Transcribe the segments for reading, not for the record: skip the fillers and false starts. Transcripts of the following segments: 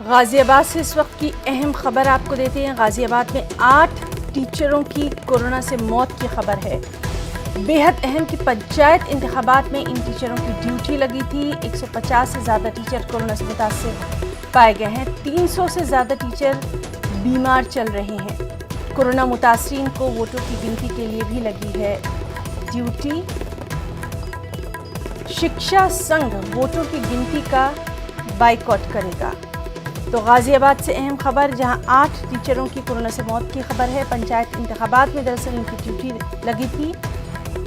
गाजियाबाद से इस वक्त की अहम खबर आपको देते हैं। गाजियाबाद में 8 टीचरों की कोरोना से मौत की खबर है। बेहद अहम कि पंचायत इंतखाबात में इन टीचरों की ड्यूटी लगी थी। 150 से ज़्यादा टीचर कोरोना से मुतासिर पाए गए हैं। 300 से ज़्यादा टीचर बीमार चल रहे हैं। कोरोना मुतासरीन को वोटों की गिनती के लिए भी लगी है ड्यूटी। शिक्षा संघ वोटों की गिनती का बाइकॉट करेगा। तो गाजियाबाद से अहम खबर, जहां 8 टीचरों की कोरोना से मौत की खबर है। पंचायत इंतखाबात में दरअसल इनकी ड्यूटी लगी थी।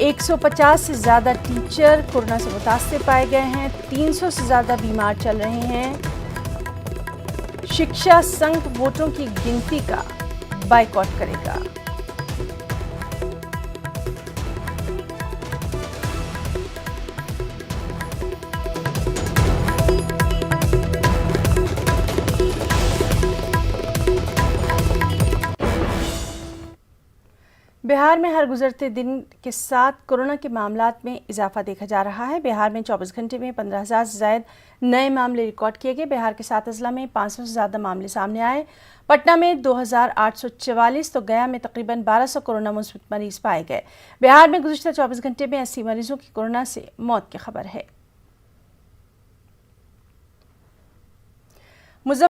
150 से ज़्यादा टीचर कोरोना से मुतासिर पाए गए हैं। 300 से ज़्यादा बीमार चल रहे हैं। शिक्षा संघ वोटों की गिनती का बाइकॉट करेगा। बिहार में हर गुजरते दिन के साथ कोरोना के मामलात में इजाफा देखा जा रहा है। बिहार में 24 घंटे में 15,000 से ज़ायद नए मामले रिकॉर्ड किए गए। बिहार के 7 अजला में 500 से ज़्यादा मामले सामने आए। पटना में 2,844 तो गया में तकरीबन 1,200 कोरोना मुस्बत मरीज पाए गए। बिहार में गुज़श्ता 24 घंटे में 80 मरीजों की कोरोना से मौत की खबर है।